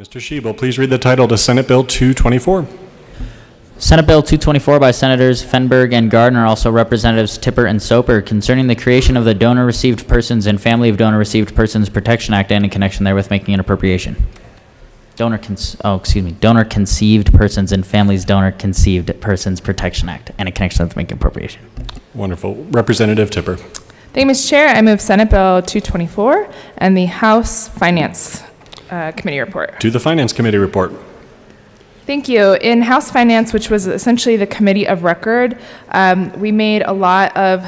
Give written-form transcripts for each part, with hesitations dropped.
Mr. Schiebel, please read the title to Senate Bill 224. Senate Bill 224 by Senators Fenberg and Gardner, also Representatives Tipper and Soper, concerning the creation of the Donor-Received Persons and Family of Donor-Received Persons Protection Act and in connection therewith making an appropriation. Donor-Conceived Persons and Families Donor-Conceived Persons Protection Act and in connection with making appropriation. Wonderful. Representative Tipper. Thank you, Mr. Chair. I move Senate Bill 224 and the House Finance Committee report. To the Finance Committee report. Thank you. In House Finance, which was essentially the committee of record, we made a lot of,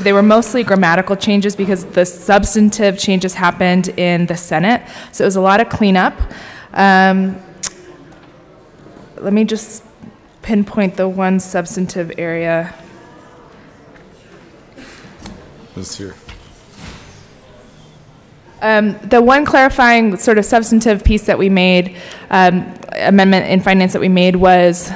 they were mostly grammatical changes because the substantive changes happened in the Senate. So it was a lot of cleanup. Let me just pinpoint the one substantive area. This here. The one clarifying sort of substantive piece that we made, amendment in finance that we made, was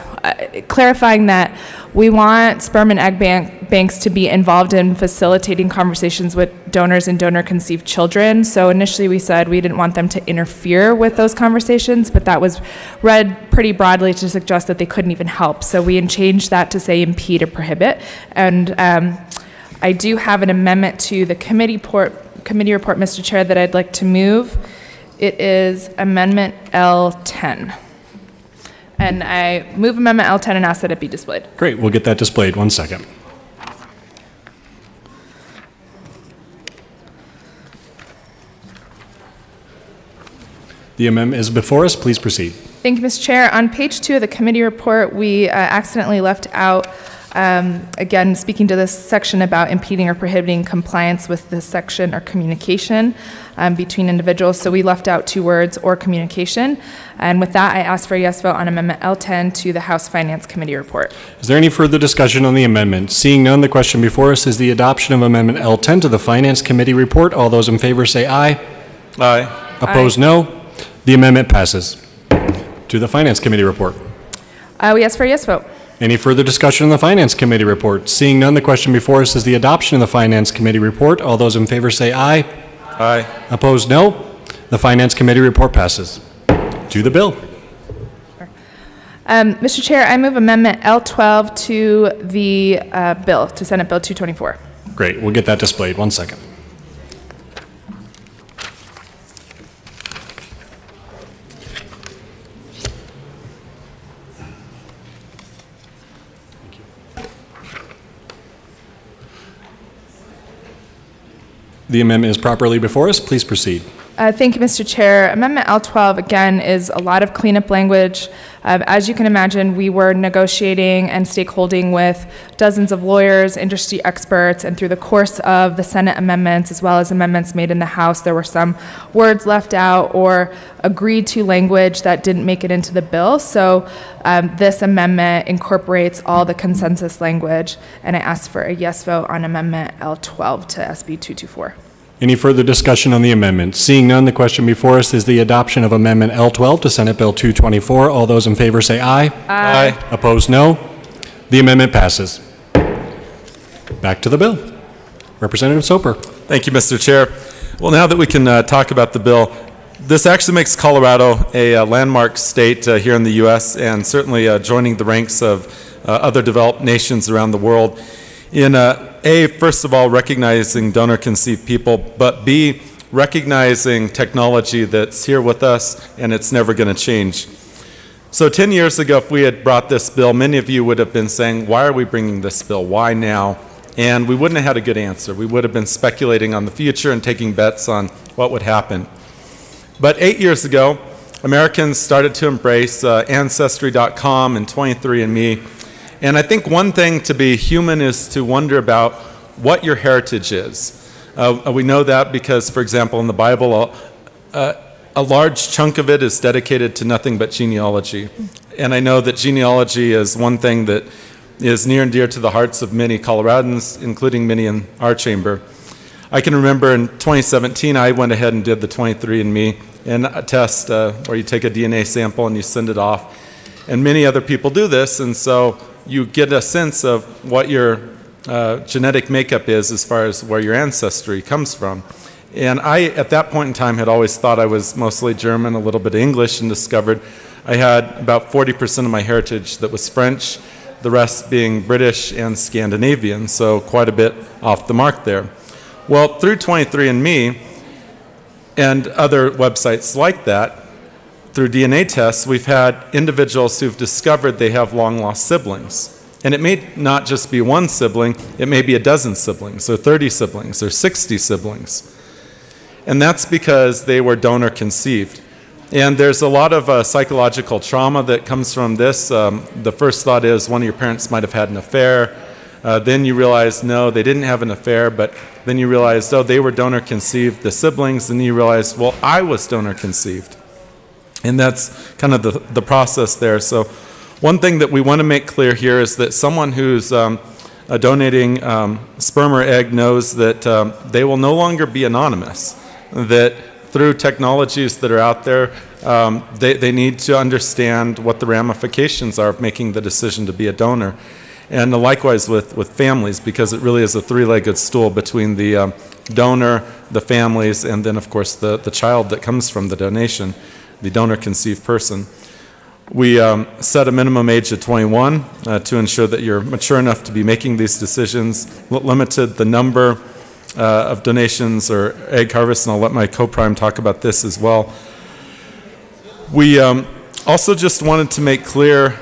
clarifying that we want sperm and egg banks to be involved in facilitating conversations with donors and donor-conceived children. So initially we said we didn't want them to interfere with those conversations, but that was read pretty broadly to suggest that they couldn't even help. So we changed that to say impede or prohibit. And I do have an amendment to the committee report, Mr. Chair, that I'd like to move. It is Amendment L10. And I move Amendment L10 and ask that it be displayed. Great, we'll get that displayed. 1 second. The amendment is before us. Please proceed. Thank you, Mr. Chair. On page 2 of the committee report, we accidentally left out, again, speaking to this section about impeding or prohibiting compliance with this section or communication between individuals. So we left out 2 words, or communication. And with that, I ask for a yes vote on Amendment L10 to the House Finance Committee report. Is there any further discussion on the amendment? Seeing none, the question before us is the adoption of Amendment L10 to the Finance Committee report. All those in favor say aye. Aye. Opposed, no. The amendment passes. To the Finance Committee report. We ask for a yes vote. Any further discussion on the Finance Committee report? Seeing none, the question before us is the adoption of the Finance Committee report. All those in favor say aye. Aye. Opposed, no. The Finance Committee report passes. To the bill. Mr. Chair, I move Amendment L12 to the bill, to Senate Bill 224. Great, we'll get that displayed. 1 second. The amendment is properly before us. Please proceed. Thank you, Mr. Chair. Amendment L12, again, is a lot of cleanup language. As you can imagine, we were negotiating and stakeholding with dozens of lawyers, industry experts, and through the course of the Senate amendments, as well as amendments made in the House, there were some words left out or agreed to language that didn't make it into the bill. So this amendment incorporates all the consensus language, and I ask for a yes vote on Amendment L12 to SB 224. Any further discussion on the amendment? Seeing none, the question before us is the adoption of Amendment L12 to Senate Bill 224. All those in favor say aye. Aye. Opposed, no. The amendment passes. Back to the bill. Representative Soper. Thank you, Mr. Chair. Well, now that we can talk about the bill, this actually makes Colorado a landmark state here in the U.S. and certainly joining the ranks of other developed nations around the world in first of all, recognizing donor-conceived people, but B, recognizing technology that's here with us and it's never going to change. So 10 years ago, if we had brought this bill, many of you would have been saying, why are we bringing this bill? Why now? And we wouldn't have had a good answer. We would have been speculating on the future and taking bets on what would happen. But 8 years ago, Americans started to embrace Ancestry.com and 23andMe. And I think one thing to be human is to wonder about what your heritage is. We know that because, for example, in the Bible, a large chunk of it is dedicated to nothing but genealogy. And I know that genealogy is one thing that is near and dear to the hearts of many Coloradans, including many in our chamber. I can remember in 2017, I went ahead and did the 23andMe and a test where you take a DNA sample and you send it off. And many other people do this, and so you get a sense of what your genetic makeup is as far as where your ancestry comes from. And I, at that point in time, had always thought I was mostly German, a little bit English, and discovered I had about 40% of my heritage that was French, the rest being British and Scandinavian, so quite a bit off the mark there. Well, through 23andMe and other websites like that, through DNA tests, we've had individuals who've discovered they have long-lost siblings. And it may not just be one sibling, it may be a dozen siblings, or 30 siblings, or 60 siblings. And that's because they were donor conceived. And there's a lot of psychological trauma that comes from this. The first thought is one of your parents might have had an affair. Then you realize, no, they didn't have an affair, but then you realize, oh, they were donor conceived, the siblings, and then you realize, well, I was donor conceived. And that's kind of the process there. So one thing that we want to make clear here is that someone who's donating sperm or egg knows that they will no longer be anonymous, that through technologies that are out there, they need to understand what the ramifications are of making the decision to be a donor. And likewise with families, because it really is a three-legged stool between the donor, the families, and then, of course, the child that comes from the donation, the donor-conceived person. We set a minimum age of 21 to ensure that you're mature enough to be making these decisions, limited the number of donations or egg harvests, and I'll let my co-prime talk about this as well. We also just wanted to make clear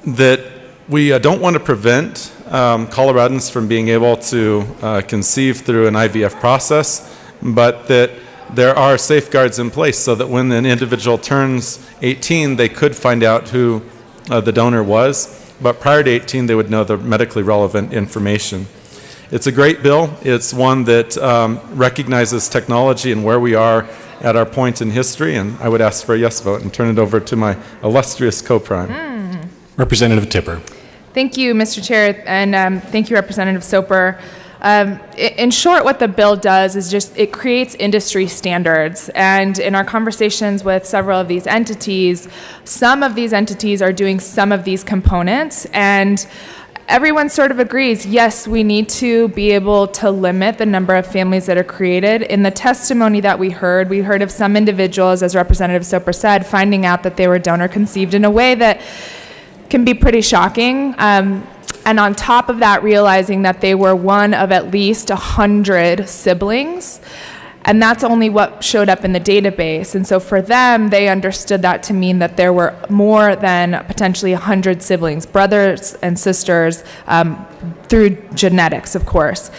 that we don't want to prevent Coloradans from being able to conceive through an IVF process, but that there are safeguards in place so that when an individual turns 18, they could find out who the donor was, but prior to 18, they would know the medically relevant information. It's a great bill. It's one that recognizes technology and where we are at our point in history, and I would ask for a yes vote and turn it over to my illustrious co-prime. Representative Tipper. Thank you, Mr. Chair, and thank you, Representative Soper. In short, what the bill does is just it creates industry standards. And in our conversations with several of these entities, some of these entities are doing some of these components. And everyone sort of agrees, yes, we need to be able to limit the number of families that are created. In the testimony that we heard of some individuals, as Representative Soper said, finding out that they were donor conceived in a way that can be pretty shocking. And on top of that, realizing that they were one of at least 100 siblings. And that's only what showed up in the database. And so for them, they understood that to mean that there were more than potentially 100 siblings, brothers and sisters, through genetics, of course.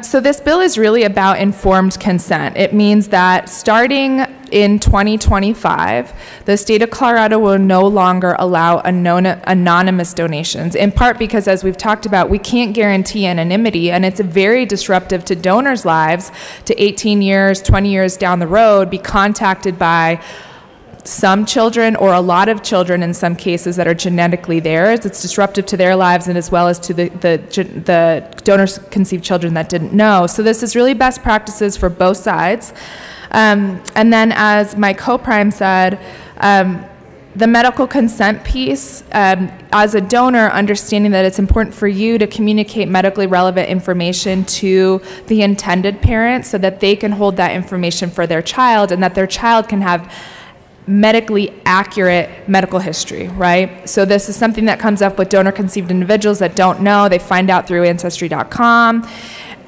So this bill is really about informed consent. It means that starting in 2025, the state of Colorado will no longer allow anonymous donations, in part because, as we've talked about, we can't guarantee anonymity, and it's very disruptive to donors' lives to 18 years, 20 years down the road, be contacted by some children or a lot of children in some cases that are genetically theirs. It's disruptive to their lives and as well as to the donor-conceived children that didn't know. So this is really best practices for both sides. And then, as my co-prime said, the medical consent piece, as a donor, understanding that it's important for you to communicate medically relevant information to the intended parent so that they can hold that information for their child and that their child can have medically accurate medical history, right? So this is something that comes up with donor-conceived individuals that don't know. They find out through Ancestry.com.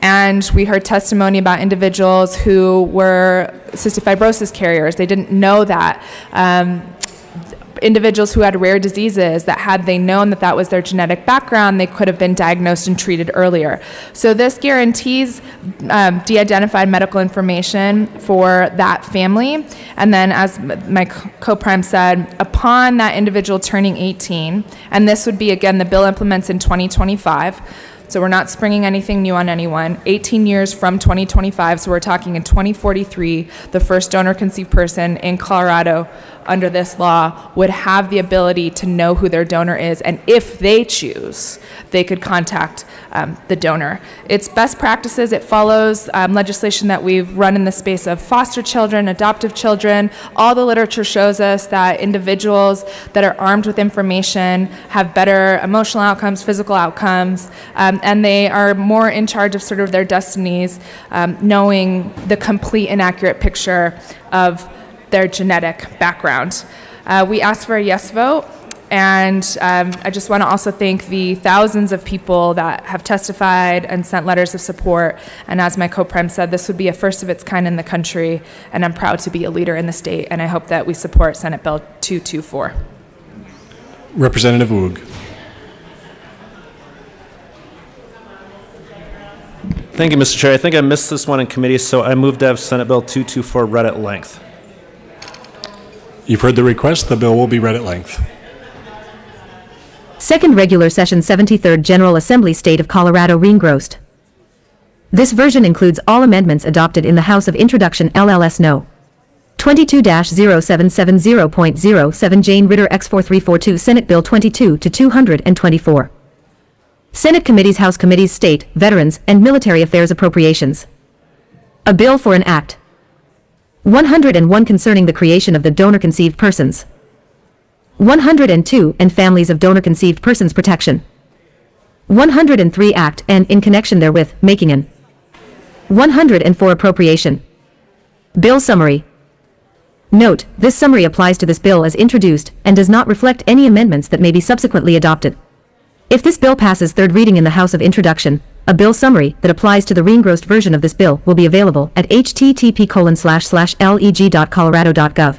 And we heard testimony about individuals who were cystic fibrosis carriers. They didn't know that. Individuals who had rare diseases that had they known that that was their genetic background, they could have been diagnosed and treated earlier. So this guarantees de-identified medical information for that family. And then, as my co-prime said, upon that individual turning 18, and this would be, again, the bill implements in 2025, so we're not springing anything new on anyone. 18 years from 2025, so we're talking in 2043, the first donor-conceived person in Colorado under this law would have the ability to know who their donor is, and if they choose, they could contact the donor. It's best practices. It follows legislation that we've run in the space of foster children, adoptive children. All the literature shows us that individuals that are armed with information have better emotional outcomes, physical outcomes. and they are more in charge of sort of their destinies, knowing the complete and accurate picture of their genetic background. We asked for a yes vote, and I just want to also thank the thousands of people that have testified and sent letters of support. And as my co-prem said, this would be a first of its kind in the country, and I'm proud to be a leader in the state, and I hope that we support Senate Bill 224. Representative Woog. Thank you, Mr. Chair. I think I missed this one in committee, so I move to have Senate Bill 224 read at length. You've heard the request. The bill will be read at length. Second Regular Session 73rd General Assembly State of Colorado reengrossed. This version includes all amendments adopted in the House of Introduction LLS No. 22-0770.07 Jane Ritter X 4342 Senate Bill 22 to 224. Senate Committees House Committees State, Veterans, and Military Affairs Appropriations. A bill for an act. 101 concerning the creation of the donor-conceived persons. 102 and families of donor-conceived persons protection. 103 act and in connection therewith making an 104 appropriation. Bill summary. Note, this summary applies to this bill as introduced and does not reflect any amendments that may be subsequently adopted. If this bill passes third reading in the House of Introduction, a bill summary that applies to the reengrossed version of this bill will be available at http://leg.colorado.gov.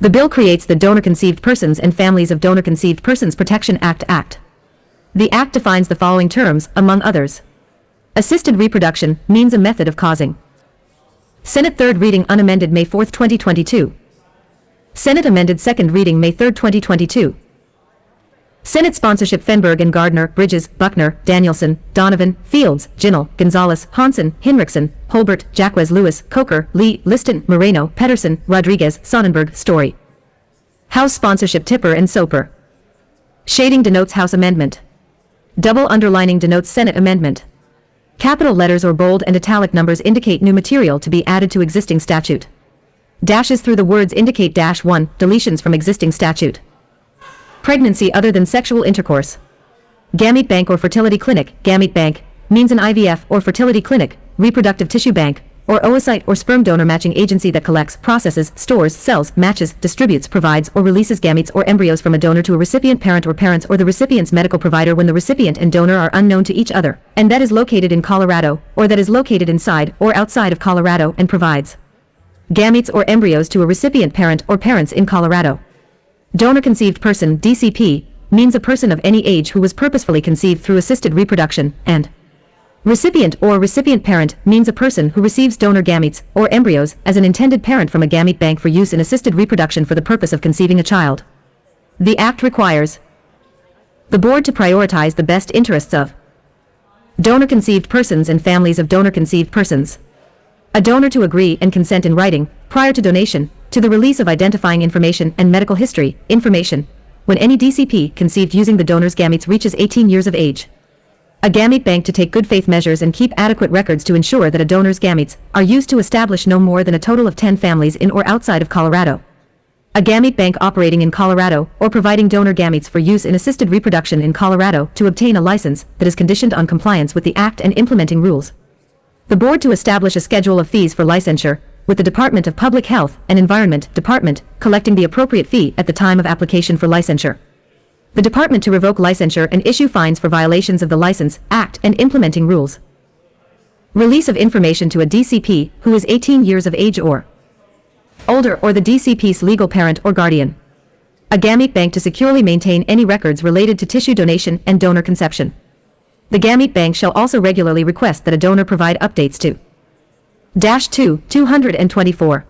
The bill creates the Donor-Conceived Persons and Families of Donor-Conceived Persons Protection Act. The Act defines the following terms, among others. Assisted reproduction means a method of causing. Senate third reading unamended May 4, 2022. Senate amended second reading May 3, 2022. Senate sponsorship Fenberg and Gardner, Bridges, Buckner, Danielson, Donovan, Fields, Ginnell, Gonzalez, Hansen, Hinrichsen, Holbert, Jacquez Lewis, Coker, Lee, Liston, Moreno, Pedersen, Rodriguez, Sonnenberg, Story. House sponsorship Tipper and Soper. Shading denotes House amendment. Double underlining denotes Senate amendment. Capital letters or bold and italic numbers indicate new material to be added to existing statute. Dashes through the words indicate -1, deletions from existing statute. Pregnancy other than sexual intercourse. Gamete bank or fertility clinic. Gamete bank means an IVF or fertility clinic, reproductive tissue bank, or oocyte or sperm donor matching agency that collects, processes, stores, sells, matches, distributes, provides, or releases gametes or embryos from a donor to a recipient parent or parents or the recipient's medical provider when the recipient and donor are unknown to each other, and that is located in Colorado, or that is located inside or outside of Colorado and provides gametes or embryos to a recipient parent or parents in Colorado. Donor-conceived person, DCP, means a person of any age who was purposefully conceived through assisted reproduction, and recipient or recipient parent means a person who receives donor gametes or embryos as an intended parent from a gamete bank for use in assisted reproduction for the purpose of conceiving a child. The Act requires the Board to prioritize the best interests of donor-conceived persons and families of donor-conceived persons. A donor to agree and consent in writing, prior to donation, to the release of identifying information and medical history information when any DCP conceived using the donor's gametes reaches 18 years of age. A gamete bank to take good faith measures and keep adequate records to ensure that a donor's gametes are used to establish no more than a total of 10 families in or outside of Colorado. A gamete bank operating in Colorado or providing donor gametes for use in assisted reproduction in Colorado to obtain a license that is conditioned on compliance with the Act and implementing rules. The Board to establish a schedule of fees for licensure, with the Department of Public Health and Environment Department collecting the appropriate fee at the time of application for licensure. The Department to revoke licensure and issue fines for violations of the License Act and implementing rules. Release of information to a DCP who is 18 years of age or older or the DCP's legal parent or guardian. A gamete bank to securely maintain any records related to tissue donation and donor conception. The gamete bank shall also regularly request that a donor provide updates to -224.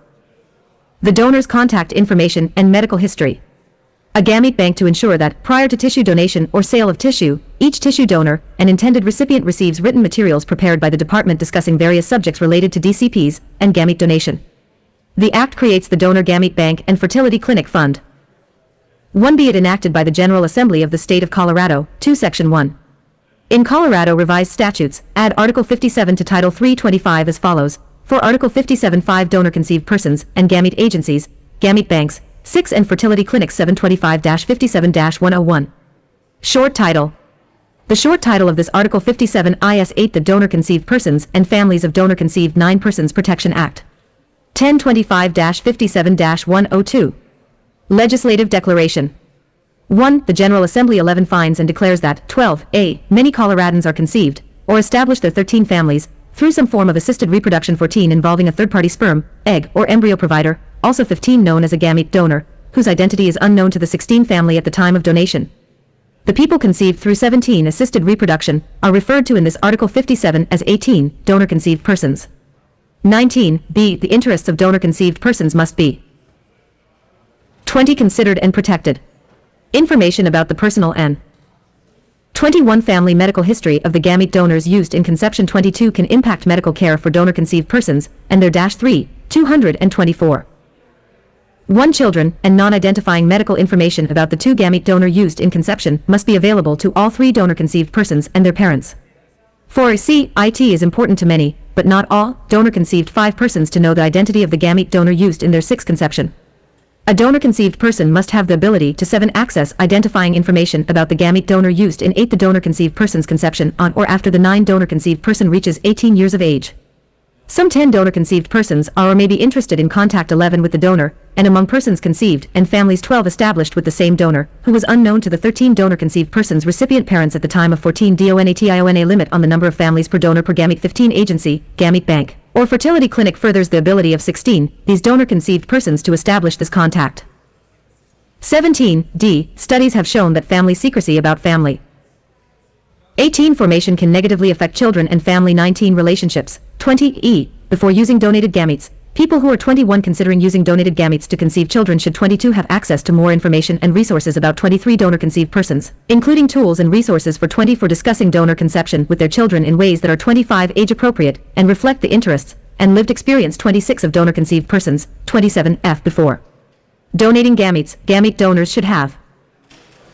The donor's contact information and medical history. A gamete bank to ensure that, prior to tissue donation or sale of tissue, each tissue donor and intended recipient receives written materials prepared by the department discussing various subjects related to DCPs and gamete donation. The Act creates the Donor Gamete Bank and Fertility Clinic Fund. 1. Be it enacted by the General Assembly of the State of Colorado, 2 Section 1. In Colorado Revised Statutes, add Article 57 to Title 325 as follows. For Article 57-5 Donor-Conceived Persons and Gamete Agencies, Gamete Banks, 6 and Fertility Clinics 725-57-101. Short title. The short title of this Article 57 IS 8, the Donor-Conceived Persons and Families of Donor-Conceived 9 Persons Protection Act. 1025-57-102. Legislative Declaration. 1. The General Assembly 11 finds and declares that 12a. Many Coloradans are conceived, or establish their 13 families, through some form of assisted reproduction. 14. Involving a third-party sperm, egg, or embryo provider, also 15. Known as a gamete donor, whose identity is unknown to the 16 family at the time of donation. The people conceived through 17. Assisted reproduction, are referred to in this Article 57 as 18. Donor-conceived persons. 19b. The interests of donor-conceived persons must be 20. Considered and protected. Information about the personal and 21. Family medical history of the gamete donors used in conception. 22. Can impact medical care for donor-conceived persons, and their -3, 224. 1. Children and non-identifying medical information about the 2 gamete donor used in conception must be available to all 3 donor-conceived persons and their parents. 4. It is important to many, but not all, donor-conceived 5 persons to know the identity of the gamete donor used in their 6th conception. A donor-conceived person must have the ability to 7. Access identifying information about the gamete donor used in 8. The donor-conceived person's conception on or after the 9 donor-conceived person reaches 18 years of age. Some 10 donor-conceived persons are or may be interested in contact 11 with the donor, and among persons conceived and families 12 established with the same donor, who was unknown to the 13 donor-conceived persons' recipient parents at the time of 14. DONATIONA limit on the number of families per donor per gamete. 15. Agency, gamete bank, or fertility clinic furthers the ability of 16. These donor-conceived persons to establish this contact. 17d. Studies have shown that family secrecy about family 18 formation can negatively affect children and family. 19 relationships. 20e. Before using donated gametes, people who are 21 considering using donated gametes to conceive children should 22 have access to more information and resources about 23 donor-conceived persons, including tools and resources for 20 for discussing donor conception with their children in ways that are 25 age-appropriate and reflect the interests and lived experience. 26 of donor-conceived persons. 27f. Before donating gametes, gamete donors should have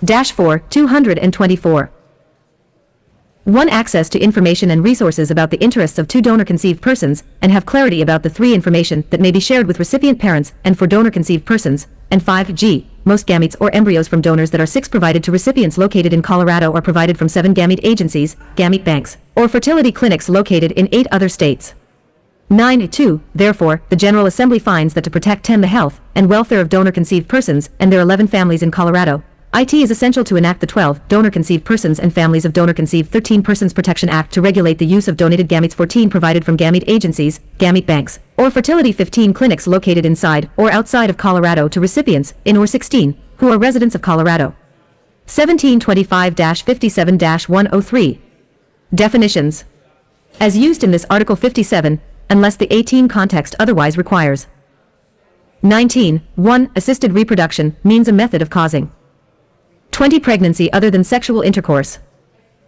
-4, 224. 1. Access to information and resources about the interests of 2 donor-conceived persons, and have clarity about the 3 information that may be shared with recipient parents and for donor-conceived persons, and 5g. Most gametes or embryos from donors that are 6 provided to recipients located in Colorado are provided from 7 gamete agencies, gamete banks, or fertility clinics located in 8 other states. 9.2. Therefore, the General Assembly finds that to protect 10. The health and welfare of donor-conceived persons and their 11 families in Colorado, it is essential to enact the 12 Donor-Conceived Persons and Families of Donor-Conceived 13 Persons Protection Act to regulate the use of donated gametes. 14. Provided from gamete agencies, gamete banks, or fertility. 15. Clinics located inside or outside of Colorado to recipients in or 16 who are residents of Colorado. 1725-57-103. Definitions. As used in this Article 57, unless the 18 context otherwise requires. 19. 1. Assisted reproduction means a method of causing 20. Pregnancy other than sexual intercourse.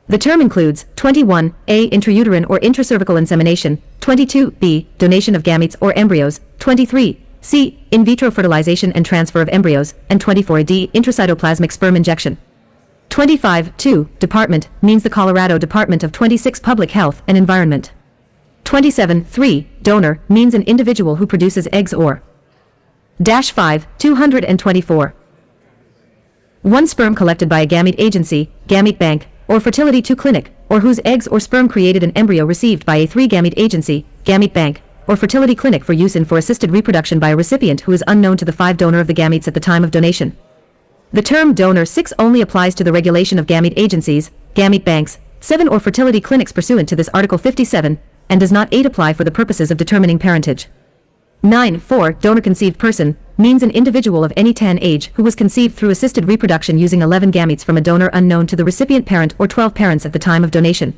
The term includes 21. A. Intrauterine or intracervical insemination. 22. B. Donation of gametes or embryos. 23. C. In vitro fertilization and transfer of embryos. And 24. D. Intracytoplasmic sperm injection. 25. 2. Department means the Colorado Department of 26 Public Health and Environment. 27. 3. Donor means an individual who produces eggs or -5, 224. 1. Sperm collected by a gamete agency, gamete bank, or fertility 2 clinic, or whose eggs or sperm created an embryo received by a 3 gamete agency, gamete bank, or fertility clinic for use in for assisted reproduction by a recipient who is unknown to the 5 donor of the gametes at the time of donation. The term donor 6 only applies to the regulation of gamete agencies, gamete banks, 7 or fertility clinics pursuant to this Article 57, and does not 8 apply for the purposes of determining parentage. 9. 4. Donor-conceived person means an individual of any 10 age who was conceived through assisted reproduction using 11 gametes from a donor unknown to the recipient parent or 12 parents at the time of donation.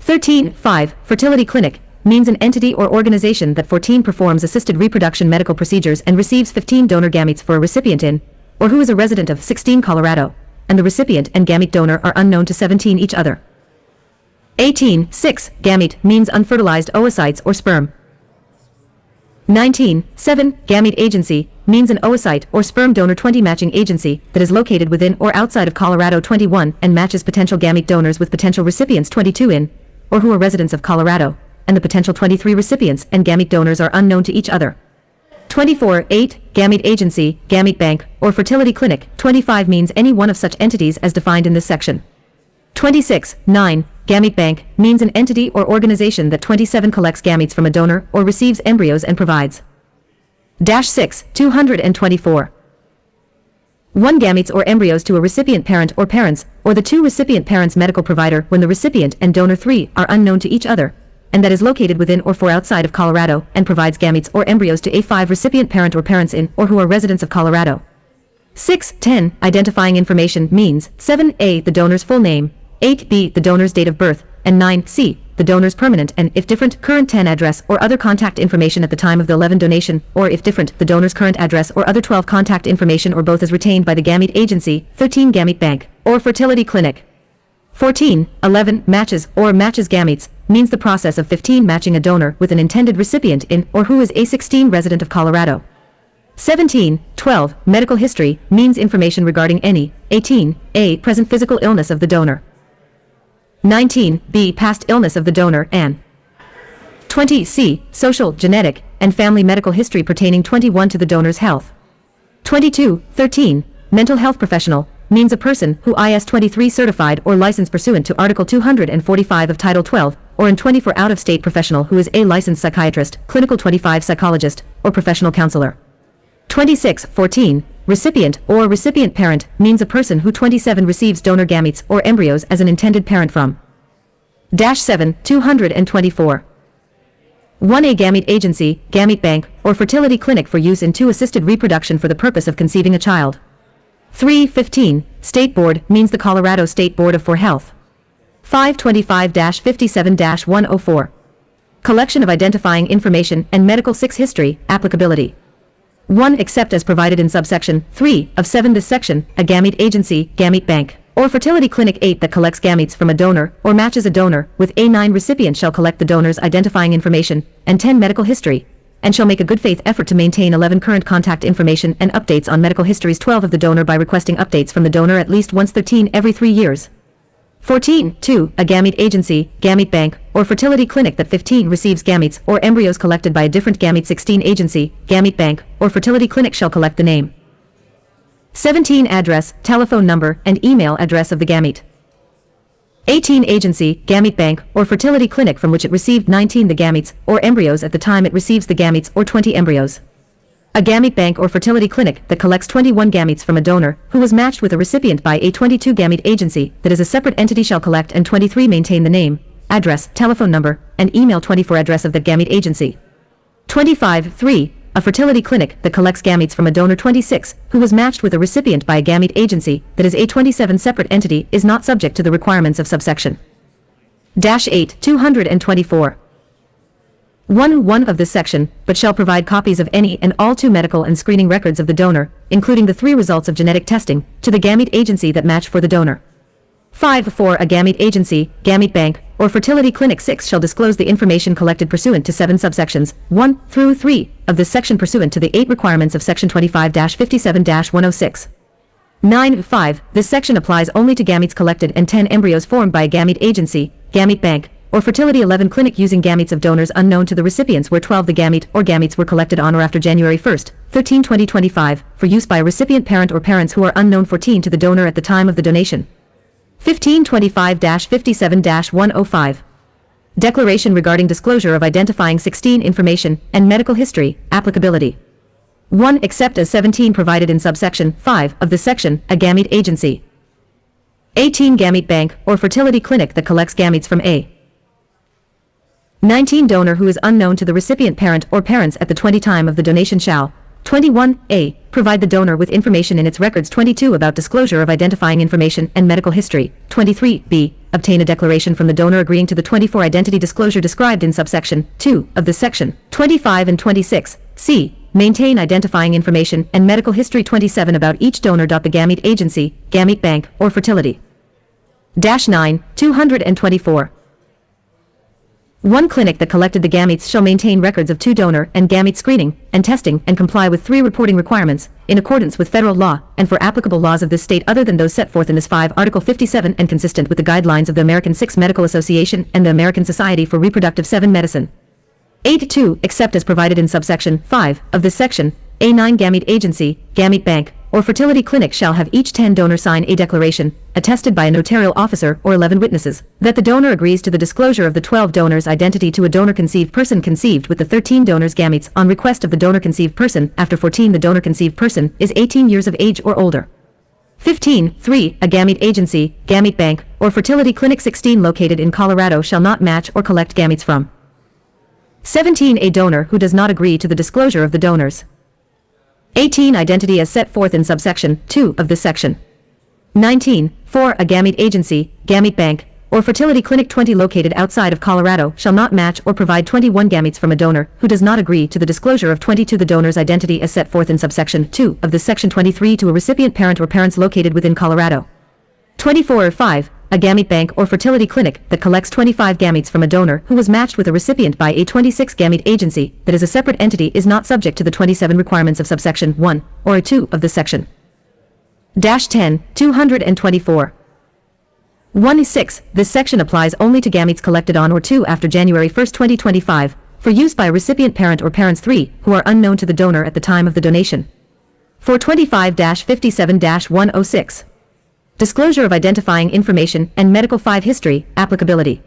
13. 5. Fertility clinic means an entity or organization that 14 performs assisted reproduction medical procedures and receives 15 donor gametes for a recipient in, or who is a resident of 16 Colorado, and the recipient and gamete donor are unknown to 17 each other. 18. 6. Gamete means unfertilized oocytes or sperm. 19. 7. Gamete agency means an oocyte or sperm donor. 20. Matching agency that is located within or outside of Colorado. 21. And matches potential gamete donors with potential recipients. 22. In, or who are residents of Colorado, and the potential 23 recipients and gamete donors are unknown to each other. 24. 8. Gamete agency, gamete bank, or fertility clinic. 25 means any one of such entities as defined in this section. 26. 9. Gamete bank means an entity or organization that 27 collects gametes from a donor or receives embryos and provides. Dash 6. 224. 1 gametes or embryos to a recipient parent or parents, or the 2 recipient parents' medical provider when the recipient and donor 3 are unknown to each other, and that is located within or for outside of Colorado, and provides gametes or embryos to a 5 recipient parent or parents in or who are residents of Colorado. 6. 10. Identifying information means 7a. The donor's full name, 8b. The donor's date of birth, and 9c. The donor's permanent and, if different, current 10 address or other contact information at the time of the 11 donation, or if different, the donor's current address or other 12 contact information or both is retained by the gamete agency. 13. Gamete bank or fertility clinic. 14. 11. Matches or matches gametes means the process of 15 matching a donor with an intended recipient in or who is a 16 resident of Colorado. 17. 12. Medical history means information regarding any 18. A. Present physical illness of the donor. 19. B. Past illness of the donor and 20. C. Social, genetic, and family medical history pertaining 21 to the donor's health. 22. 13. Mental health professional means a person who is 23 certified or licensed pursuant to Article 245 of Title 12, or in 24 out-of-state professional who is a licensed psychiatrist, clinical 25 psychologist, or professional counselor. 26. 14. Recipient or recipient parent means a person who 27 receives donor gametes or embryos as an intended parent from. Dash 7. 224. 1A gamete agency, gamete bank, or fertility clinic for use in 2 assisted reproduction for the purpose of conceiving a child. 315. State board means the Colorado State Board of For Health. 525-57-104. Collection of identifying information and medical 6 history, applicability. 1. Except as provided in subsection 3 of 7 this section, a gamete agency, gamete bank, or fertility clinic 8 that collects gametes from a donor or matches a donor with a 9 recipient shall collect the donor's identifying information and 10 medical history, and shall make a good faith effort to maintain 11 current contact information and updates on medical histories 12 of the donor by requesting updates from the donor at least once 13 every 3 years. 14. 2. A gamete agency, gamete bank, or fertility clinic that 15 receives gametes or embryos collected by a different gamete 16 agency, gamete bank, or fertility clinic shall collect the name. 17. Address, telephone number, and email address of the gamete. 18. Agency, gamete bank, or fertility clinic from which it received 19 the gametes or embryos at the time it receives the gametes or 20 embryos. A gamete bank or fertility clinic that collects 21 gametes from a donor who was matched with a recipient by a 22 gamete agency that is a separate entity shall collect and 23 maintain the name, address, telephone number, and email 24 address of the gamete agency. 25. 3. A fertility clinic that collects gametes from a donor 26 who was matched with a recipient by a gamete agency that is a 27 separate entity is not subject to the requirements of subsection. Dash 8. 224. 1 of this section, but shall provide copies of any and all 2 medical and screening records of the donor, including the 3 results of genetic testing, to the gamete agency that match for the donor. 5. 4. A gamete agency, gamete bank, or fertility clinic 6 shall disclose the information collected pursuant to 7 subsections 1 through 3 of this section pursuant to the 8 requirements of section 25-57-106. 9. 5. This section applies only to gametes collected and 10 embryos formed by a gamete agency, gamete bank, or fertility 11 clinic using gametes of donors unknown to the recipients where 12 the gamete or gametes were collected on or after January 1, 13, 2025, for use by a recipient parent or parents who are unknown 14 to the donor at the time of the donation. 1525-57-105. Declaration regarding disclosure of identifying 16 information and medical history, applicability. 1. Except as 17 provided in subsection 5 of this section, a gamete agency. 18. Gamete bank or fertility clinic that collects gametes from a 19. Donor who is unknown to the recipient parent or parents at the 20 time of the donation shall 21a. Provide the donor with information in its records 22 about disclosure of identifying information and medical history. 23b. Obtain a declaration from the donor agreeing to the 24 identity disclosure described in subsection 2 of this section. 25 and 26c. Maintain identifying information and medical history 27 about each donor. The gamete agency, gamete bank, or fertility. Dash 9. 224. 1 clinic that collected the gametes shall maintain records of 2 donor and gamete screening and testing and comply with 3 reporting requirements in accordance with federal law and for applicable laws of this state other than those set forth in this 5 Article 57 and consistent with the guidelines of the American 6 Medical Association and the American Society for Reproductive 7 Medicine. 8.2. Except as provided in subsection 5 of this section, a 9 gamete agency, gamete bank, or fertility clinic shall have each 10 donors sign a declaration, attested by a notarial officer or 11 witnesses, that the donor agrees to the disclosure of the 12 donors' identity to a donor-conceived person conceived with the 13 donors' gametes on request of the donor-conceived person. After 14, the donor-conceived person is 18 years of age or older. 15. 3. A gamete agency, gamete bank, or fertility clinic 16 located in Colorado shall not match or collect gametes from. 17. A donor who does not agree to the disclosure of the donors. 18. Identity as set forth in subsection 2 of this section. 19. 4. A gamete agency, gamete bank, or fertility clinic 20 located outside of Colorado shall not match or provide 21 gametes from a donor who does not agree to the disclosure of 22 the donor's identity as set forth in subsection 2 of this section 23 to a recipient parent or parents located within Colorado. 24. 5. A gamete bank or fertility clinic that collects 25 gametes from a donor who was matched with a recipient by a 26 gamete agency that is a separate entity is not subject to the 27 requirements of subsection 1 or 2 of this section. 10. 224. 1-6. This section applies only to gametes collected on or to after January 1, 2025, for use by a recipient parent or parents 3 who are unknown to the donor at the time of the donation. 425-57-106. Disclosure of identifying information and medical 5 history, applicability.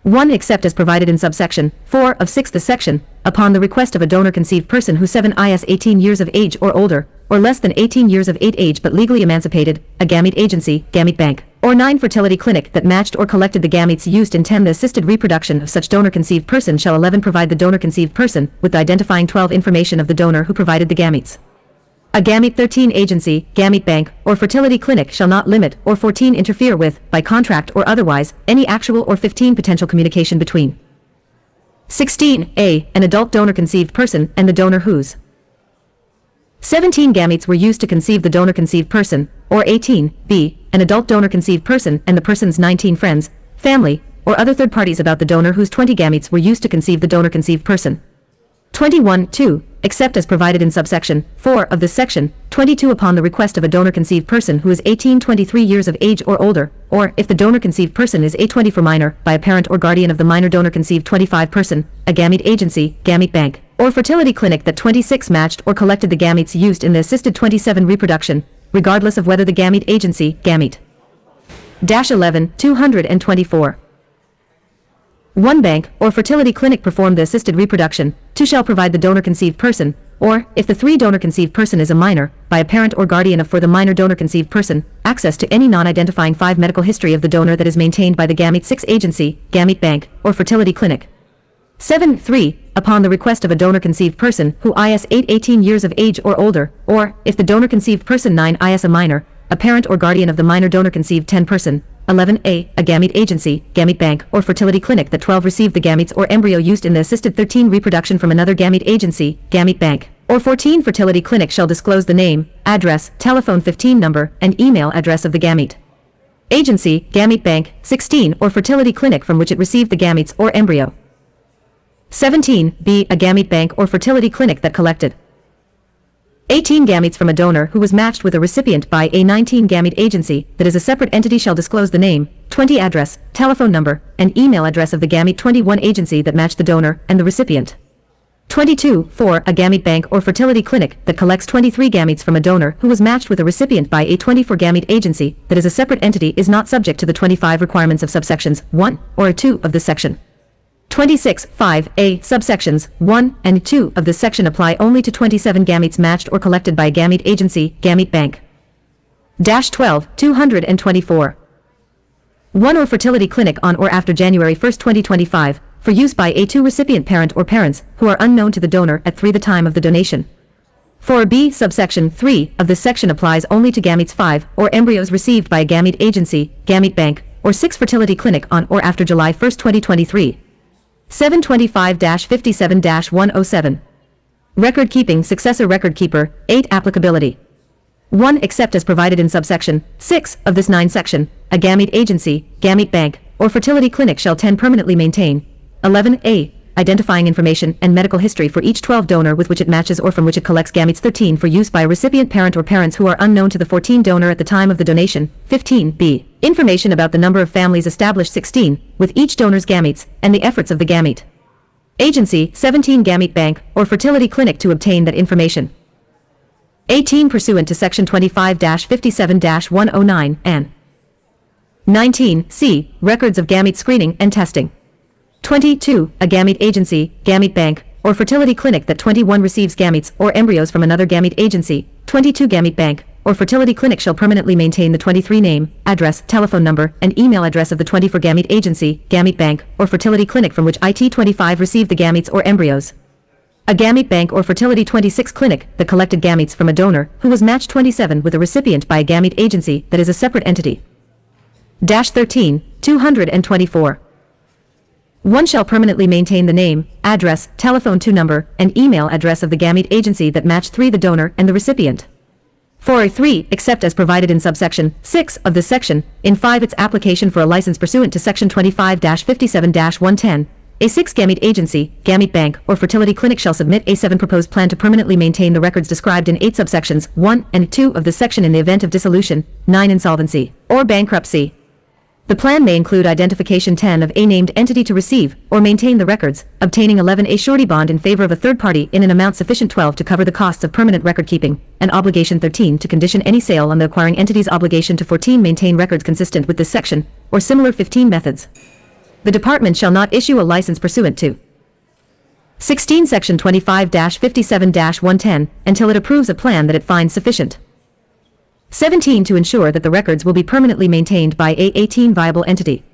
1. Except as provided in subsection 4 of 6th the section, upon the request of a donor-conceived person who 7 is 18 years of age or older, or less than 18 years of age but legally emancipated, a gamete agency, gamete bank, or 9 fertility clinic that matched or collected the gametes used in 10 the assisted reproduction of such donor-conceived person shall 11 provide the donor-conceived person with the identifying 12 information of the donor who provided the gametes. A gamete 13 agency, gamete bank, or fertility clinic shall not limit or 14 interfere with, by contract or otherwise, any actual or 15 potential communication between. 16. A. An adult donor-conceived person and the donor whose 17 gametes were used to conceive the donor-conceived person, or 18. B. An adult donor-conceived person and the person's 19 friends, family, or other third parties about the donor whose 20 gametes were used to conceive the donor-conceived person. 21. 2. Except as provided in subsection 4 of this section, 22 upon the request of a donor-conceived person who is 23 years of age or older, or if the donor-conceived person is a 24 minor, by a parent or guardian of the minor donor-conceived 25 person, a gamete agency, gamete bank, or fertility clinic that 26 matched or collected the gametes used in the assisted 27 reproduction, regardless of whether the gamete agency, gamete. 11. 224. 1 bank or fertility clinic performed the assisted reproduction, 2 shall provide the donor-conceived person, or, if the 3 donor-conceived person is a minor, by a parent or guardian of for the minor donor-conceived person, access to any non-identifying 5 medical history of the donor that is maintained by the gamete 6 agency, gamete bank, or fertility clinic. 7. 3. Upon the request of a donor-conceived person who is 18 years of age or older, or, if the donor-conceived person 9 is a minor, a parent or guardian of the minor donor-conceived 10 person. 11a. A gamete agency, gamete bank, or fertility clinic that 12 received the gametes or embryo used in the assisted 13 reproduction from another gamete agency, gamete bank, or 14 fertility clinic shall disclose the name, address, telephone 15 number, and email address of the gamete agency, gamete bank, 16, or fertility clinic from which it received the gametes or embryo. 17b. A gamete bank or fertility clinic that collected 18 gametes from a donor who was matched with a recipient by a 19 gamete agency that is a separate entity shall disclose the name, 20 address, telephone number, and email address of the gamete 21 agency that matched the donor and the recipient. 22. 4. A gamete bank or fertility clinic that collects 23 gametes from a donor who was matched with a recipient by a 24 gamete agency that is a separate entity is not subject to the 25 requirements of subsections 1 or 2 of this section. 26. 5a. Subsections 1 and 2 of this section apply only to 27 gametes matched or collected by a gamete agency, gamete bank. 12. 224. 1 or fertility clinic on or after January 1, 2025, for use by a 2 recipient parent or parents who are unknown to the donor at 3 the time of the donation. 4b. Subsection 3 of this section applies only to gametes 5 or embryos received by a gamete agency, gamete bank, or 6 fertility clinic on or after July 1, 2023. 725-57-107. Record keeping successor record keeper, 8 applicability. 1. Except as provided in subsection 6 of this 9 section, a gamete agency, gamete bank, or fertility clinic shall 10 permanently maintain. 11a. Identifying information and medical history for each 12 donor with which it matches or from which it collects gametes 13 for use by a recipient parent or parents who are unknown to the 14 donor at the time of the donation. 15b. Information about the number of families established 16 with each donor's gametes and the efforts of the gamete agency 17 gamete bank or fertility clinic to obtain that information. 18 pursuant to Section 25-57-109, and 19, C, records of gamete screening and testing. 22, a gamete agency, gamete bank, or fertility clinic that 21 receives gametes or embryos from another gamete agency, 22 gamete bank, or fertility clinic shall permanently maintain the 23 name, address, telephone number, and email address of the 24 gamete agency, gamete bank, or fertility clinic from which IT 25 received the gametes or embryos. A gamete bank or fertility 26 clinic that collected gametes from a donor who was matched 27 with a recipient by a gamete agency that is a separate entity. Dash 13, 224. 1 shall permanently maintain the name, address, telephone number, and email address of the gamete agency that matched 3 the donor and the recipient. 4A3, except as provided in subsection 6 of this section, in 5 its application for a license pursuant to section 25-57-110, a 6 gamete agency, gamete bank, or fertility clinic shall submit a 7 proposed plan to permanently maintain the records described in 8 subsections 1 and 2 of this section in the event of dissolution, 9 insolvency, or bankruptcy. The plan may include identification 10 of a named entity to receive or maintain the records, obtaining 11 a surety bond in favor of a third party in an amount sufficient 12 to cover the costs of permanent record keeping, and obligation 13 to condition any sale on the acquiring entity's obligation to 14 maintain records consistent with this section, or similar 15 methods. The Department shall not issue a license pursuant to 16 Section 25-57-110 until it approves a plan that it finds sufficient. 17 to ensure that the records will be permanently maintained by a 18 viable entity.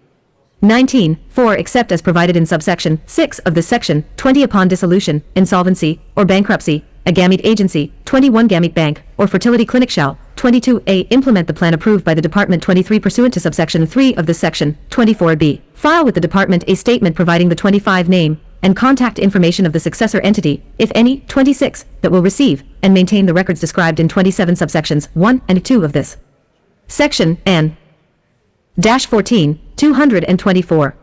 19, 4 except as provided in subsection 6 of this section, 20 upon dissolution, insolvency, or bankruptcy, a gamete agency, 21 gamete bank, or fertility clinic shall, 22a implement the plan approved by the Department 23 pursuant to subsection 3 of this section, 24b, file with the Department a statement providing the 25 name, and contact information of the successor entity, if any, 26, that will receive, and maintain the records described in 27 subsections 1 and 2 of this section, and dash 14, 224.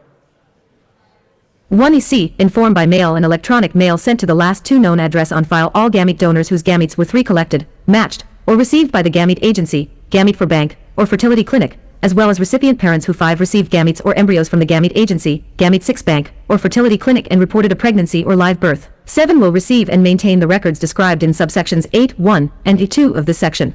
1 EC, informed by mail and electronic mail sent to the last 2 known address on file all gamete donors whose gametes were 3 collected, matched, or received by the gamete agency, gamete for bank, or fertility clinic, as well as recipient parents who 5 received gametes or embryos from the gamete agency, gamete 6 bank, or fertility clinic and reported a pregnancy or live birth. 7 will receive and maintain the records described in subsections 8, 1, and 2 of this section.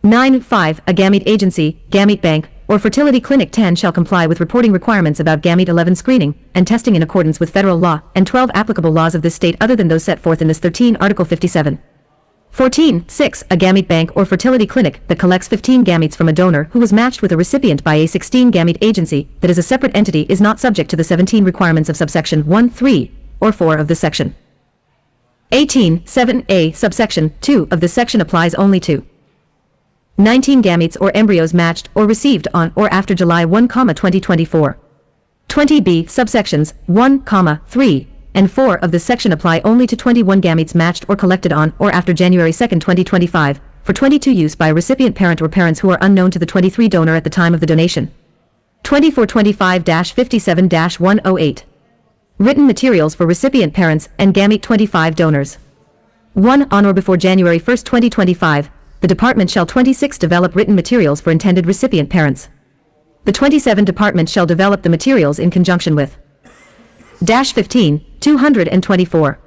9, 5, a gamete agency, gamete bank, or fertility clinic 10 shall comply with reporting requirements about gamete 11 screening and testing in accordance with federal law and 12 applicable laws of this state other than those set forth in this 13 Article 57. 14, 6, a gamete bank or fertility clinic that collects 15 gametes from a donor who was matched with a recipient by a 16 gamete agency that is a separate entity is not subject to the 17 requirements of subsection 1, 3, or 4 of this section. 18, 7a, subsection 2 of this section applies only to 19 gametes or embryos matched or received on or after July 1, 2024. 20b, subsections 1, 3, and 4 of this section apply only to 21 gametes matched or collected on or after January 2, 2025, for 22 use by a recipient parent or parents who are unknown to the 23 donor at the time of the donation. 2425-57-108. Written materials for recipient parents and gamete 25 donors. 1. On or before January 1, 2025, the Department shall 26 develop written materials for intended recipient parents. The 27 Department shall develop the materials in conjunction with dash 15, 224.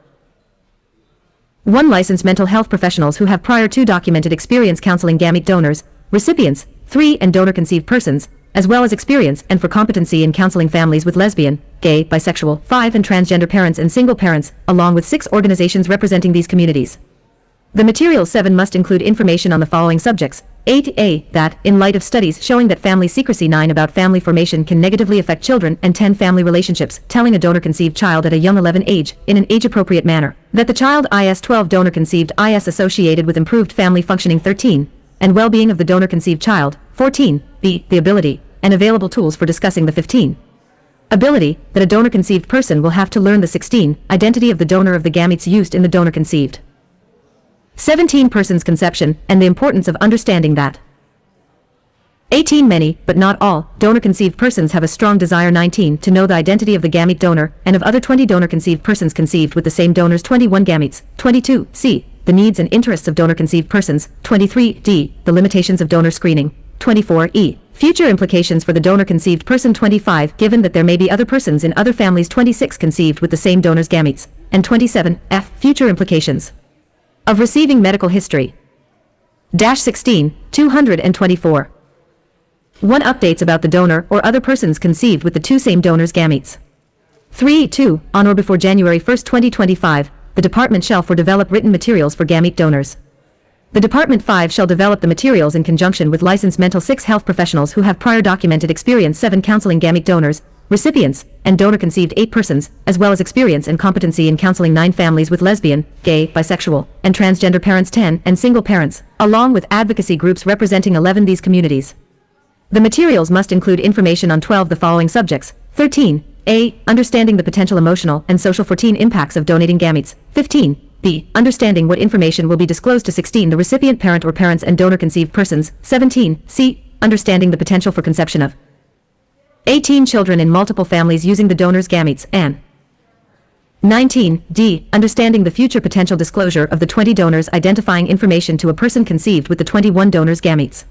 1. Licensed mental health professionals who have prior to documented experience counseling gamete donors, recipients, 3 and donor-conceived persons, as well as experience and for competency in counseling families with lesbian, gay, bisexual, 5 and transgender parents and single parents, along with 6 organizations representing these communities. The materials 7 must include information on the following subjects. 8a, that, in light of studies showing that family secrecy 9 about family formation can negatively affect children and 10 family relationships, telling a donor-conceived child at a young 11 age, in an age-appropriate manner, that the child is 12 donor-conceived is associated with improved family functioning 13, and well-being of the donor-conceived child, 14, b, the ability, and available tools for discussing the 15. Ability, that a donor-conceived person will have to learn the 16, identity of the donor of the gametes used in the donor-conceived. 17 persons conception, and the importance of understanding that 18 many, but not all, donor-conceived persons have a strong desire 19 to know the identity of the gamete donor, and of other 20 donor-conceived persons conceived with the same donor's 21 gametes, 22, c, the needs and interests of donor-conceived persons, 23, d, the limitations of donor screening, 24, e, future implications for the donor-conceived person 25 given that there may be other persons in other families 26 conceived with the same donor's gametes, and 27, f, future implications of receiving medical history. -16, 224. 1 updates about the donor or other persons conceived with the two same donor's gametes. 3.2. On or before January 1, 2025, the Department shall develop written materials for gamete donors. The Department 5 shall develop the materials in conjunction with licensed mental 6 health professionals who have prior documented experience 7 counseling gamete donors, recipients, and donor-conceived 8 persons, as well as experience and competency in counseling 9 families with lesbian, gay, bisexual, and transgender parents 10 and single parents, along with advocacy groups representing 11 these communities. The materials must include information on 12 the following subjects. 13. A. Understanding the potential emotional and social 14 impacts of donating gametes. 15. B. Understanding what information will be disclosed to 16 the recipient parent or parents and donor-conceived persons. 17. C. Understanding the potential for conception of 18 children in multiple families using the donor's gametes, and 19. D. Understanding the future potential disclosure of the 20 donors identifying information to a person conceived with the 21 donors' gametes.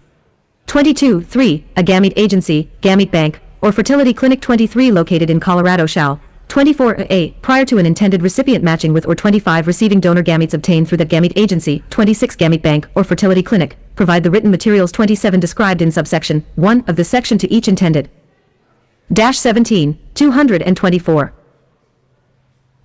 22. 3. A gamete agency, gamete bank, or fertility clinic 23 located in Colorado shall 24. A. Prior to an intended recipient matching with or 25 receiving donor gametes obtained through that gamete agency, 26 gamete bank, or fertility clinic, provide the written materials 27 described in subsection 1 of this section to each intended. 17. 224.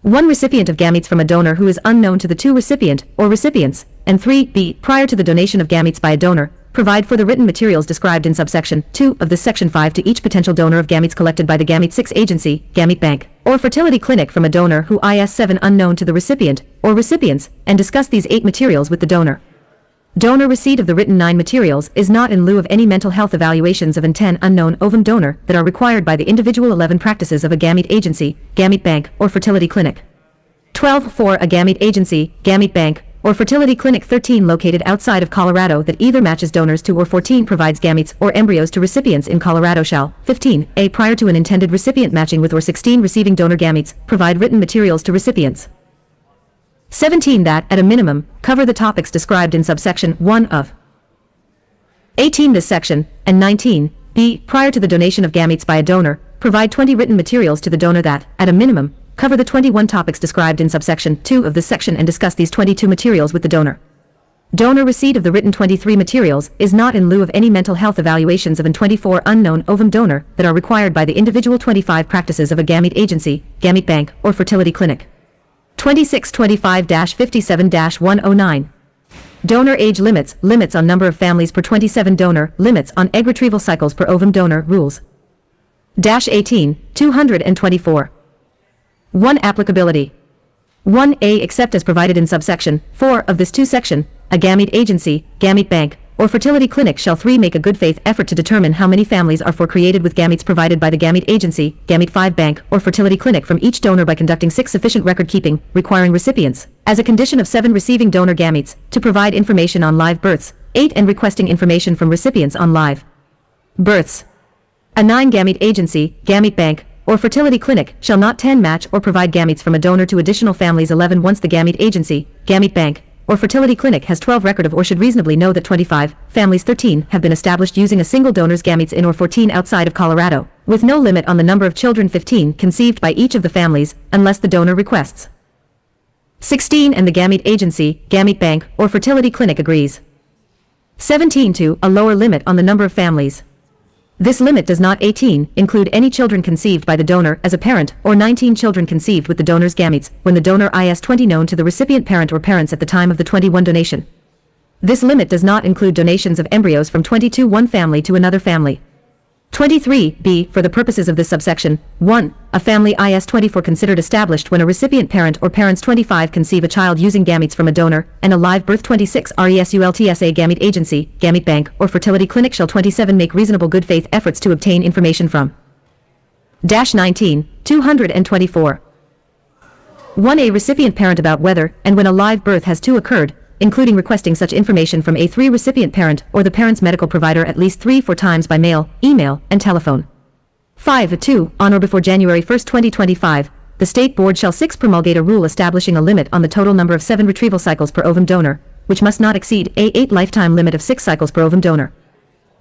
1 recipient of gametes from a donor who is unknown to the 2 recipient or recipients, and 3b. Prior to the donation of gametes by a donor, provide for the written materials described in subsection 2 of this section 5 to each potential donor of gametes collected by the gamete 6 agency, gamete bank, or fertility clinic from a donor who is 7 unknown to the recipient or recipients, and discuss these 8 materials with the donor. Donor receipt of the written 9 materials is not in lieu of any mental health evaluations of an 10 unknown ovum donor that are required by the individual 11 practices of a gamete agency, gamete bank, or fertility clinic. 12. For a gamete agency, gamete bank, or fertility clinic 13 located outside of Colorado that either matches donors to or 14 provides gametes or embryos to recipients in Colorado shall 15. A. Prior to an intended recipient matching with or 16 receiving donor gametes, provide written materials to recipients. 17. That, at a minimum, cover the topics described in subsection 1 of 18 this section, and 19. B. Prior to the donation of gametes by a donor, provide 20 written materials to the donor that, at a minimum, cover the 21 topics described in subsection 2 of this section and discuss these 22 materials with the donor. Donor receipt of the written 23 materials is not in lieu of any mental health evaluations of an 24 unknown ovum donor that are required by the individual 25 practices of a gamete agency, gamete bank, or fertility clinic. 2625-57-109. Donor age limits, limits on number of families per 27 donor, limits on egg retrieval cycles per ovum donor, rules. 18, 224. 1. Applicability. 1a. Except as provided in subsection 4 of this 2 section, a gamete agency, gamete bank, or fertility clinic shall 3 make a good faith effort to determine how many families are created with gametes provided by the gamete agency, gamete 5 bank, or fertility clinic from each donor by conducting 6 sufficient record keeping, requiring recipients, as a condition of 7 receiving donor gametes, to provide information on live births, 8 and requesting information from recipients on live births. A 9 gamete agency, gamete bank, or fertility clinic shall not 10 match or provide gametes from a donor to additional families 11 once the gamete agency, gamete bank, or fertility clinic has 12 record of or should reasonably know that 25 families 13 have been established using a single donor's gametes in or 14 outside of Colorado, with no limit on the number of children 15 conceived by each of the families, unless the donor requests. 16 and the gamete agency, gamete bank, or fertility clinic agrees. 17 to a lower limit on the number of families. This limit does not 18 include any children conceived by the donor as a parent or 19 children conceived with the donor's gametes when the donor is 20 known to the recipient parent or parents at the time of the 21 donation. This limit does not include donations of embryos from 22 one family to another family. 23b. For the purposes of this subsection, 1. A family is 24 considered established when a recipient parent or parents 25 conceive a child using gametes from a donor, and a live birth 26 resultsa gamete agency, gamete bank, or fertility clinic shall 27 make reasonable good faith efforts to obtain information from. 19, 224. 1. A recipient parent about whether and when a live birth has occurred, including requesting such information from a 3 recipient parent or the parent's medical provider at least 3-4 times by mail, email, and telephone. 5. 2. On or before January 1, 2025, the State Board shall 6 promulgate a rule establishing a limit on the total number of 7 retrieval cycles per ovum donor, which must not exceed a 8 lifetime limit of 6 cycles per ovum donor.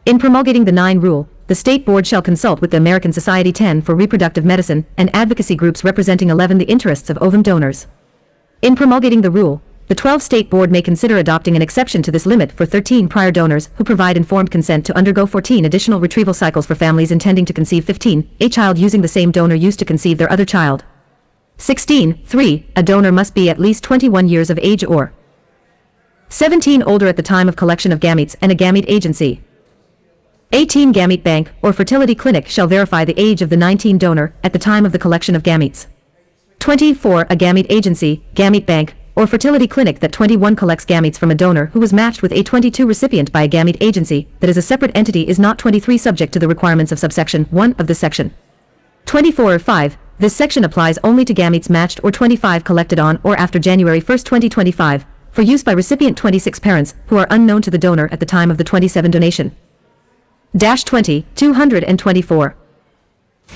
In promulgating the 9 rule, the State Board shall consult with the American Society 10 for Reproductive Medicine and advocacy groups representing 11 the interests of ovum donors. In promulgating the rule, the 12 State Board may consider adopting an exception to this limit for 13 prior donors who provide informed consent to undergo 14 additional retrieval cycles for families intending to conceive 15, a child using the same donor used to conceive their other child. 16. 3. A donor must be at least 21 years of age or 17 older at the time of collection of gametes and a gamete agency. 18. Gamete bank or fertility clinic shall verify the age of the 19 donor at the time of the collection of gametes. 24. A gamete agency, gamete bank, or fertility clinic that 21 collects gametes from a donor who was matched with a 22 recipient by a gamete agency that is a separate entity is not 23 subject to the requirements of subsection 1 of this section. 24. 5. This section applies only to gametes matched or 25 collected on or after January 1, 2025, for use by recipient 26 parents who are unknown to the donor at the time of the 27 donation. 20, 224.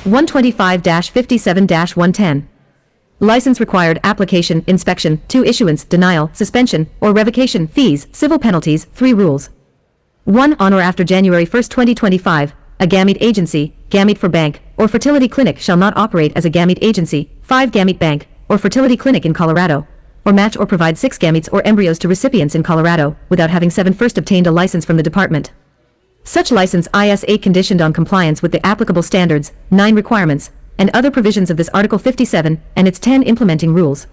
125-57-110. License required application, inspection, 2 issuance, denial, suspension, or revocation, fees, civil penalties, 3 rules. 1. On or after January 1, 2025, a gamete agency, gamete for bank, or fertility clinic shall not operate as a gamete agency, 5 gamete bank, or fertility clinic in Colorado, or match or provide 6 gametes or embryos to recipients in Colorado, without having 7 first obtained a license from the department. Such license is 8 conditioned on compliance with the applicable standards, 9 requirements, and other provisions of this Article 57 and its 10 implementing rules.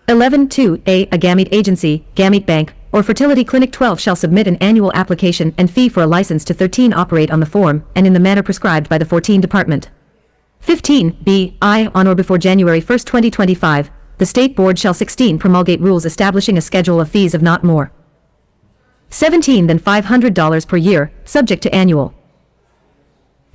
11. 2. A gamete agency, gamete bank, or fertility clinic 12 shall submit an annual application and fee for a license to 13 operate on the form and in the manner prescribed by the 14 department. 15. B. On or before January 1, 2025, the State Board shall 16 promulgate rules establishing a schedule of fees of not more 17 than $500 per year, subject to annual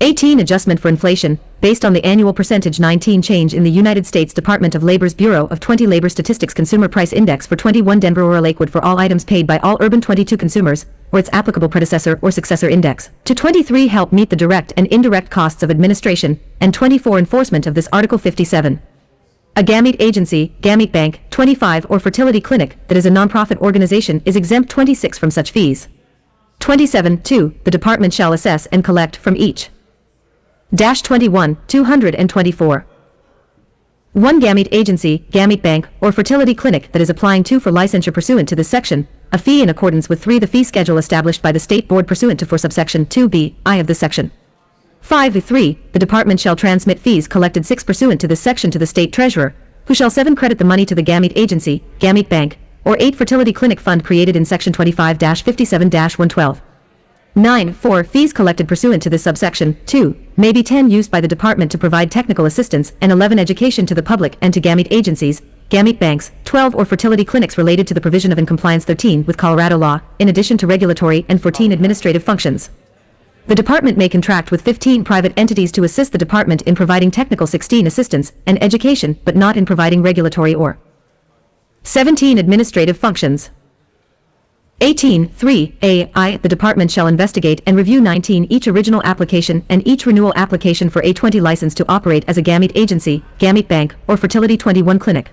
18. Adjustment for inflation, based on the annual percentage 19 change in the United States Department of Labor's Bureau of 20 Labor Statistics Consumer Price Index for 21 Denver or Lakewood for all items paid by all urban 22 consumers, or its applicable predecessor or successor index. To 23. Help meet the direct and indirect costs of administration, and 24. Enforcement of this Article 57. A gamete agency, gamete bank, 25 or fertility clinic that is a nonprofit organization is exempt 26 from such fees. 27. 2. The department shall assess and collect from each 21, 224. 1 gamete agency, gamete bank, or fertility clinic that is applying to for licensure pursuant to this section, a fee in accordance with 3. The fee schedule established by the State Board pursuant to for subsection 2b, I of this section. 5. 3. The department shall transmit fees collected 6 pursuant to this section to the State Treasurer, who shall 7 credit the money to the gamete agency, gamete bank, or 8 fertility clinic fund created in section 25-57-112. 9. 4. Fees collected pursuant to this subsection, 2, may be 10 used by the department to provide technical assistance, and 11 education to the public and to gamete agencies, gamete banks, 12 or fertility clinics related to the provision of in compliance 13 with Colorado law, in addition to regulatory and 14 administrative functions. The department may contract with 15 private entities to assist the department in providing technical 16 assistance and education, but not in providing regulatory or 17 administrative functions. 18. 3. The department shall investigate and review 19 each original application and each renewal application for a 20 license to operate as a gamete agency, gamete bank, or fertility 21 clinic.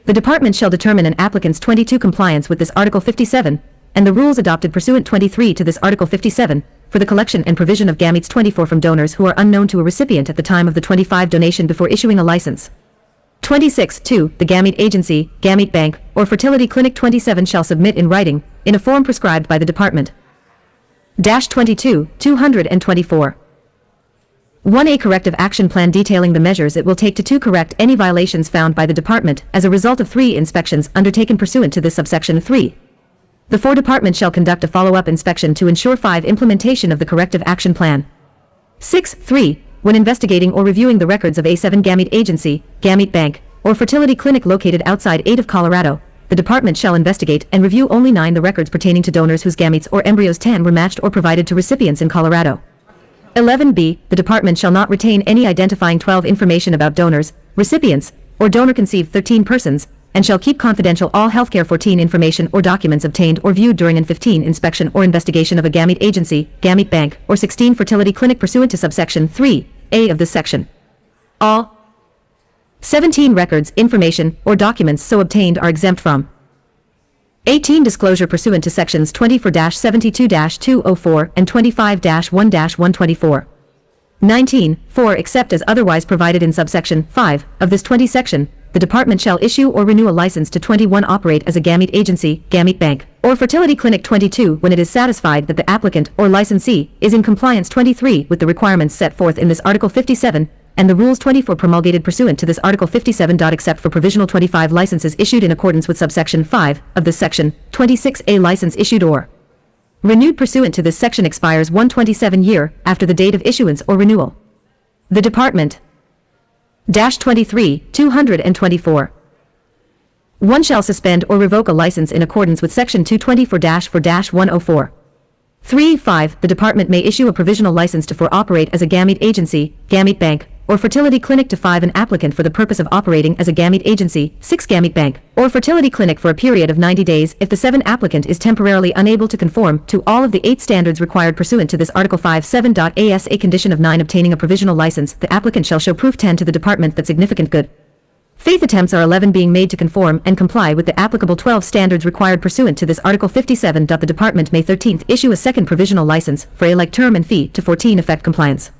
The department shall determine an applicant's 22 compliance with this Article 57, and the rules adopted pursuant 23 to this Article 57, for the collection and provision of gametes 24 from donors who are unknown to a recipient at the time of the 25 donation before issuing a license. 26. 2. The gamete agency, gamete bank, or fertility clinic 27 shall submit in writing, in a form prescribed by the department. 22, 224. 1. Corrective action plan detailing the measures it will take to correct any violations found by the department as a result of 3 inspections undertaken pursuant to this subsection 3. The 4 department shall conduct a follow-up inspection to ensure 5 implementation of the corrective action plan. 6. 3. When investigating or reviewing the records of a 7 gamete agency, gamete bank, or fertility clinic located outside 8 of Colorado, the department shall investigate and review only 9 the records pertaining to donors whose gametes or embryos 10 were matched or provided to recipients in Colorado. 11b. The department shall not retain any identifying 12 information about donors, recipients, or donor-conceived 13 persons, and shall keep confidential all healthcare 14 information or documents obtained or viewed during an 15 inspection or investigation of a gamete agency, gamete bank, or 16 fertility clinic pursuant to subsection 3a of this section. All 17 records, information, or documents so obtained are exempt from 18 disclosure pursuant to sections 24-72-204 and 25-1-124. 19. 4. Except as otherwise provided in subsection 5 of this 20 section, the department shall issue or renew a license to 21 operate as a gamete agency, gamete bank, or fertility clinic 22 when it is satisfied that the applicant or licensee is in compliance 23 with the requirements set forth in this Article 57 and the Rules 24 promulgated pursuant to this Article 57. Except for provisional 25 licenses issued in accordance with subsection 5 of this section, 26A license issued or renewed pursuant to this section expires 127 year after the date of issuance or renewal. The Department 23-224 1 shall suspend or revoke a license in accordance with Section 224-4-104. 3-5 The Department may issue a provisional license to operate as a gamete agency, gamete bank, or fertility clinic to 5 an applicant for the purpose of operating as a gamete agency, 6 gamete bank, or fertility clinic for a period of 90 days if the 7 applicant is temporarily unable to conform to all of the 8 standards required pursuant to this Article 57. As a condition of 9 obtaining a provisional license, the applicant shall show proof 10 to the department that significant good faith attempts are 11 being made to conform and comply with the applicable 12 standards required pursuant to this Article 57. The Department may 13th issue a second provisional license for a like term and fee to 14 effect compliance.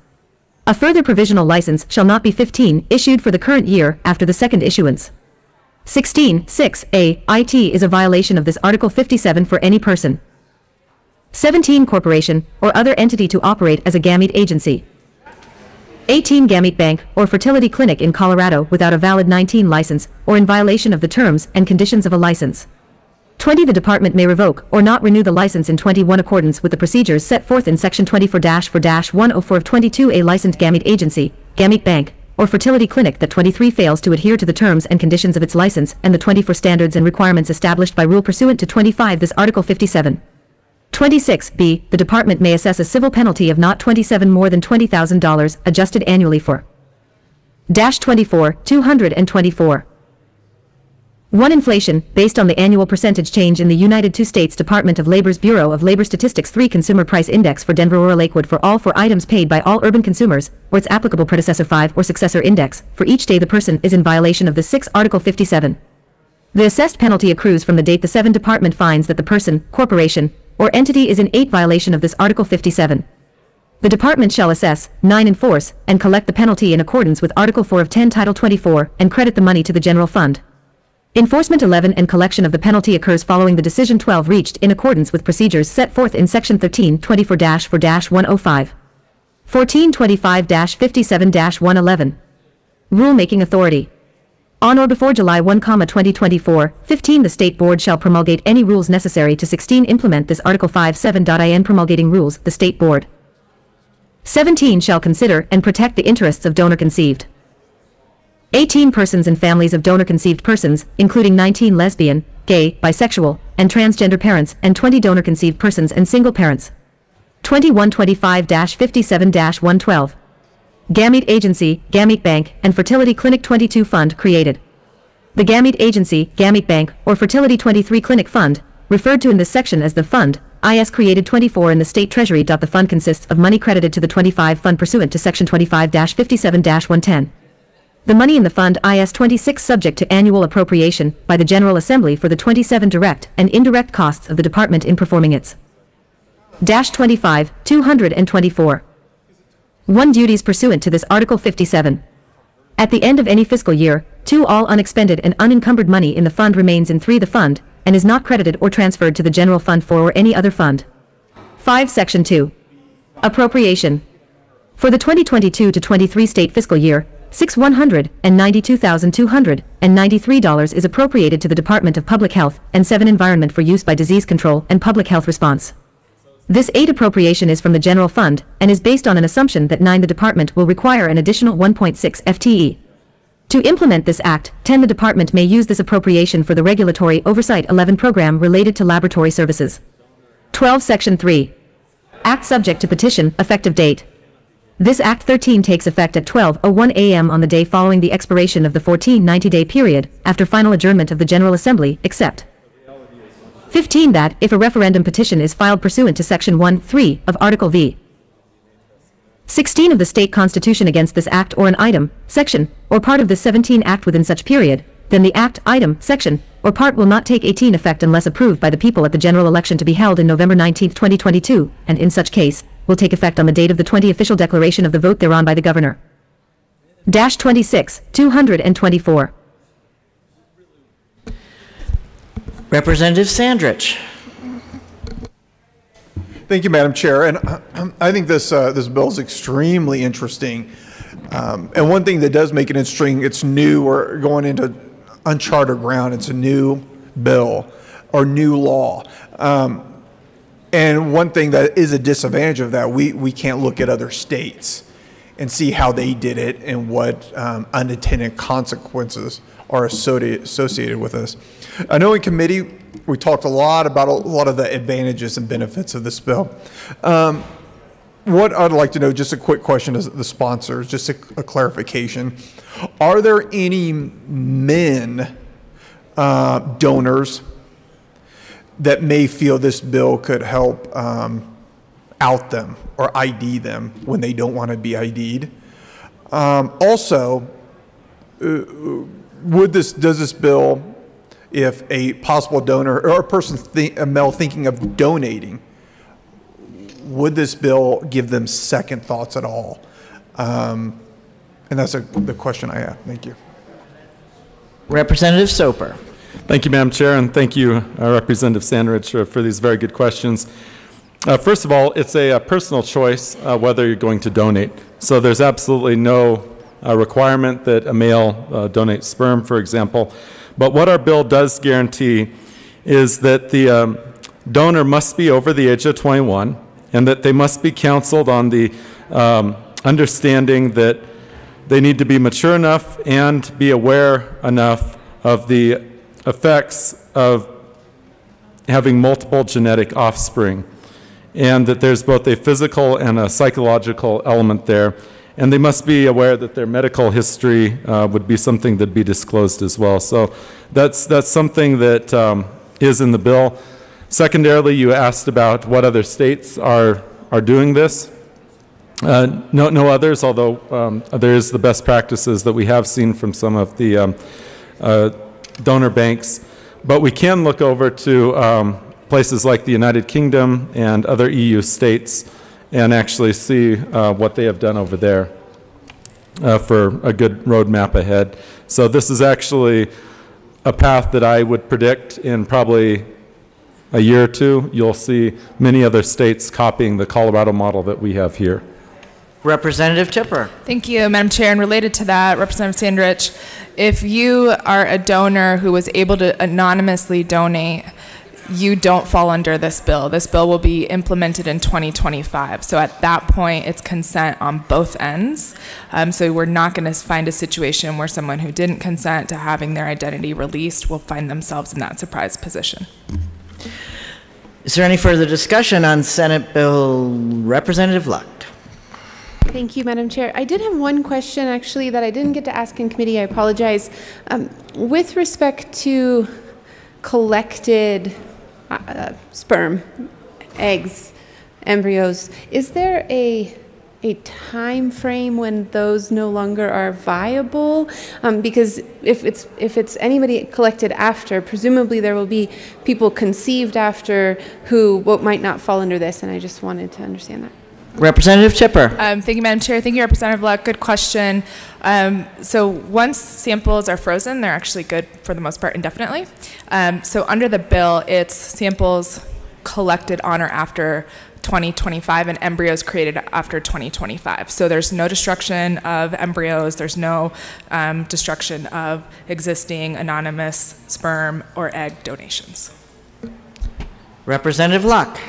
A further provisional license shall not be 15 issued for the current year after the second issuance. 16.6a IT is a violation of this Article 57 for any person. 17 corporation or other entity to operate as a gamete agency. 18 gamete bank or fertility clinic in Colorado without a valid 19 license or in violation of the terms and conditions of a license. 20 The Department may revoke or not renew the license in 21 accordance with the procedures set forth in Section 24-4-104 of 22 a licensed gamete agency, gamete bank, or fertility clinic that 23 fails to adhere to the terms and conditions of its license and the 24 standards and requirements established by rule pursuant to 25 this Article 57. 26b The Department may assess a civil penalty of not 27 more than $20,000 adjusted annually for 224 1 inflation, based on the annual percentage change in the United States Department of Labor's Bureau of Labor Statistics 3 Consumer Price Index for Denver or Lakewood for all 4 items paid by all urban consumers, or its applicable predecessor 5 or successor index, for each day the person is in violation of the 6 Article 57. The assessed penalty accrues from the date the 7 Department finds that the person, corporation, or entity is in 8 violation of this Article 57. The Department shall assess, 9 enforce, and collect the penalty in accordance with Article 4 of 10 Title 24 and credit the money to the general fund. Enforcement 11 and collection of the penalty occurs following the Decision 12 reached in accordance with procedures set forth in Section 1324-4-105. 1425-57-111. Rulemaking Authority. On or before July 1, 2024, 15 the State Board shall promulgate any rules necessary to 16 implement this Article 57.in promulgating rules, the State Board. 17 shall consider and protect the interests of donor-conceived. 18 persons and families of donor-conceived persons, including 19 lesbian, gay, bisexual, and transgender parents, and 20 donor-conceived persons and single parents. 2125-57-112. Gamete Agency, Gamete Bank, and Fertility Clinic 22 Fund created. The Gamete Agency, Gamete Bank, or Fertility 23 Clinic Fund, referred to in this section as the Fund, is created 24 in the State Treasury. The fund consists of money credited to the 25 Fund pursuant to Section 25-57-110. The money in the Fund is 26 subject to annual appropriation by the General Assembly for the 27 direct and indirect costs of the Department in performing its 224 1 duties pursuant to this Article 57. At the end of any fiscal year, 2 all unexpended and unencumbered money in the Fund remains in 3 the Fund, and is not credited or transferred to the General Fund 4 or any other fund. 5 Section 2. Appropriation. For the 2022-23 state fiscal year, $192,293 is appropriated to the Department of Public Health and 7 Environment for use by disease control and public health response. This 8 appropriation is from the General Fund and is based on an assumption that 9 the Department will require an additional 1.6 FTE. To implement this Act, 10 the Department may use this appropriation for the Regulatory Oversight 11 program related to laboratory services. 12 Section 3. Act subject to petition, effective date. This Act 13 takes effect at 12:01 a.m. on the day following the expiration of the 14 90-day period, after final adjournment of the General Assembly, except 15 that, if a referendum petition is filed pursuant to Section 1(3) of Article V. 16 of the state constitution against this Act or an item, section, or part of the 17 Act within such period, then the Act, item, section, or part will not take 18 effect unless approved by the people at the general election to be held in November 19, 2022, and in such case, will take effect on the date of the 20 official declaration of the vote thereon by the Governor. 26, 224. Representative Sandrich. Thank you, Madam Chair. And I think this bill is extremely interesting. And one thing that does make it interesting, it's new. We're going into uncharted ground. It's a new bill or new law. And one thing that is a disadvantage of that, we can't look at other states and see how they did it and what unintended consequences are associated with this. I know in committee we talked a lot about a lot of the advantages and benefits of this bill. What I'd like to know, just a quick question to the sponsors, just a clarification. Are there any men donors that may feel this bill could help out them or ID them when they don't want to be ID'd? Also, does this bill, if a possible donor or a person, a male thinking of donating, would this bill give them second thoughts at all? And that's the question I have. Thank you. Representative Soper. Thank you, Madam Chair, and thank you, Representative Sandrich, for these very good questions. First of all, it's a personal choice whether you're going to donate. So there's absolutely no requirement that a male donate sperm, for example. But what our bill does guarantee is that the donor must be over the age of 21 and that they must be counseled on the understanding that they need to be mature enough and be aware enough of the effects of having multiple genetic offspring, and that there's both a physical and a psychological element there. And they must be aware that their medical history would be something that'd be disclosed as well. So that's something that is in the bill. Secondarily, you asked about what other states are doing this. No others, although there is the best practices that we have seen from some of the donor banks. But we can look over to places like the United Kingdom and other EU states and actually see what they have done over there for a good roadmap ahead. So this is actually a path that I would predict in probably a year or two. You'll see many other states copying the Colorado model that we have here. Representative Tipper. Thank you, Madam Chair. And related to that, Representative Sandrich, if you are a donor who was able to anonymously donate, you don't fall under this bill. This bill will be implemented in 2025. So at that point, it's consent on both ends. So we're not going to find a situation where someone who didn't consent to having their identity released will find themselves in that surprise position. Is there any further discussion on Senate Bill? Representative Luck. Thank you, Madam Chair. I did have one question, actually, that I didn't get to ask in committee. I apologize. With respect to collected sperm, eggs, embryos, is there a time frame when those no longer are viable? Because if it's anybody collected after, presumably there will be people conceived after who might not fall under this, and I just wanted to understand that. Representative Chipper. Thank you, Madam Chair. Thank you, Representative Luck. Good question. So once samples are frozen, they're actually good for the most part indefinitely. So under the bill, it's samples collected on or after 2025 and embryos created after 2025. So there's no destruction of embryos. There's no destruction of existing anonymous sperm or egg donations. Representative Luck.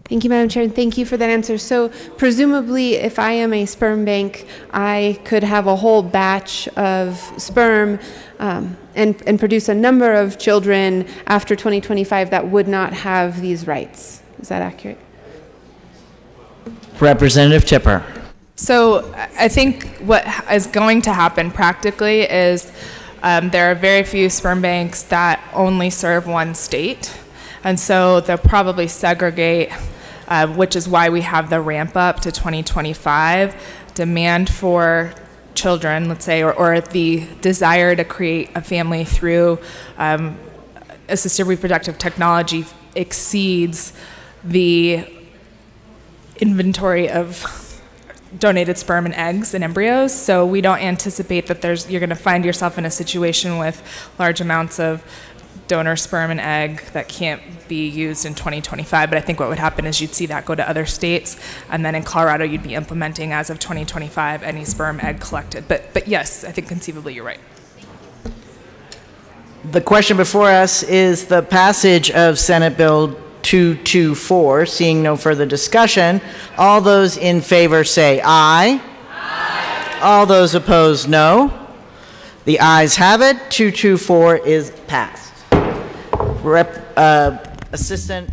Thank you, Madam Chair, and thank you for that answer. So presumably, if I am a sperm bank, I could have a whole batch of sperm and produce a number of children after 2025 that would not have these rights. Is that accurate? Representative Chipper. So I think what is going to happen practically is there are very few sperm banks that only serve one state. And so they'll probably segregate, which is why we have the ramp up to 2025. Demand for children, let's say, or the desire to create a family through assisted reproductive technology exceeds the inventory of donated sperm and eggs and embryos. So we don't anticipate that you're going to find yourself in a situation with large amounts of donor sperm and egg that can't be used in 2025, but I think what would happen is you'd see that go to other states, and then in Colorado you'd be implementing as of 2025 any sperm egg collected. But yes, I think conceivably you're right. The question before us is the passage of Senate Bill 224. Seeing no further discussion, all those in favor say aye. Aye. All those opposed, no. The ayes have it. 224 is passed. Assistant